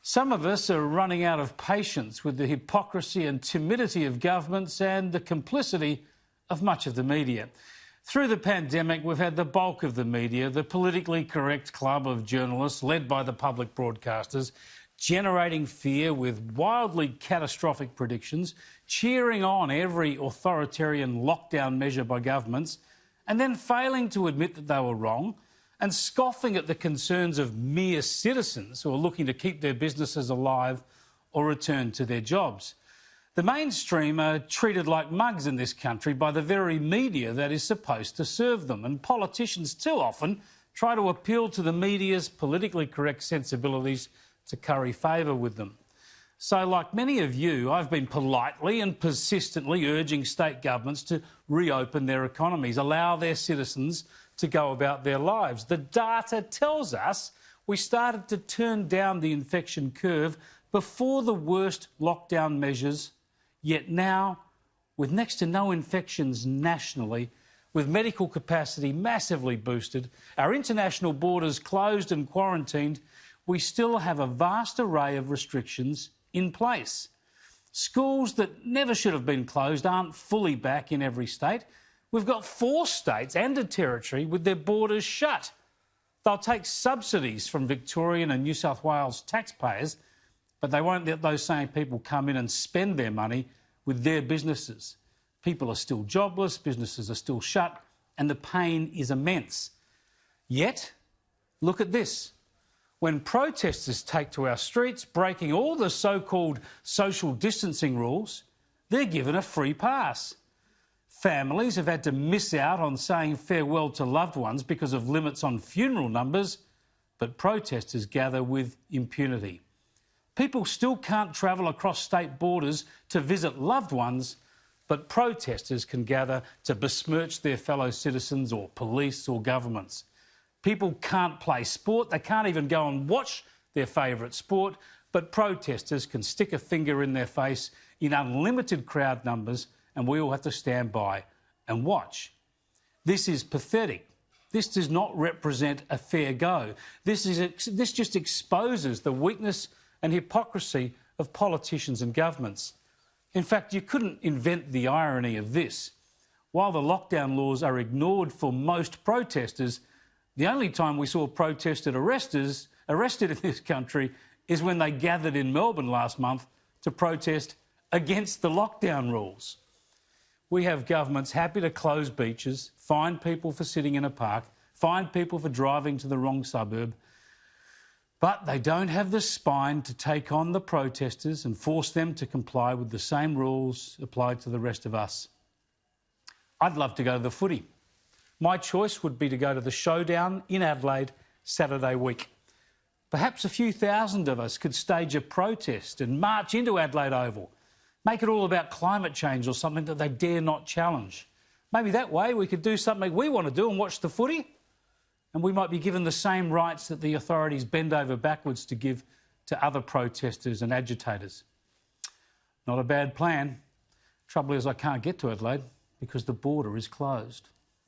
Some of us are running out of patience with the hypocrisy and timidity of governments and the complicity of much of the media. Through the pandemic, we've had the bulk of the media, the politically correct club of journalists led by the public broadcasters, generating fear with wildly catastrophic predictions, cheering on every authoritarian lockdown measure by governments, and then failing to admit that they were wrong, and scoffing at the concerns of mere citizens who are looking to keep their businesses alive or return to their jobs. The mainstream are treated like mugs in this country by the very media that is supposed to serve them, and politicians too often try to appeal to the media's politically correct sensibilities to curry favour with them. So, like many of you, I've been politely and persistently urging state governments to reopen their economies, allow their citizens to go about their lives. The data tells us we started to turn down the infection curve before the worst lockdown measures, yet now, with next to no infections nationally, with medical capacity massively boosted, our international borders closed and quarantined, we still have a vast array of restrictions in place. Schools that never should have been closed aren't fully back in every state. We've got 4 states and a territory with their borders shut. They'll take subsidies from Victorian and New South Wales taxpayers, but they won't let those same people come in and spend their money with their businesses. People are still jobless, businesses are still shut, and the pain is immense. Yet, look at this. When protesters take to our streets, breaking all the so-called social distancing rules, they're given a free pass. Families have had to miss out on saying farewell to loved ones because of limits on funeral numbers, but protesters gather with impunity. People still can't travel across state borders to visit loved ones, but protesters can gather to besmirch their fellow citizens or police or governments. People can't play sport, they can't even go and watch their favourite sport, but protesters can stick a finger in their face in unlimited crowd numbers, and we all have to stand by and watch. This is pathetic. This does not represent a fair go. This just exposes the weakness and hypocrisy of politicians and governments. In fact, you couldn't invent the irony of this. While the lockdown laws are ignored for most protesters, the only time we saw protesters arrested in this country is when they gathered in Melbourne last month to protest against the lockdown rules. We have governments happy to close beaches, fine people for sitting in a park, fine people for driving to the wrong suburb, but they don't have the spine to take on the protesters and force them to comply with the same rules applied to the rest of us. I'd love to go to the footy. My choice would be to go to the Showdown in Adelaide Saturday week. Perhaps a few thousand of us could stage a protest and march into Adelaide Oval. Make it all about climate change or something that they dare not challenge. Maybe that way we could do something we want to do and watch the footy, and we might be given the same rights that the authorities bend over backwards to give to other protesters and agitators. Not a bad plan. Trouble is I can't get to Adelaide because the border is closed.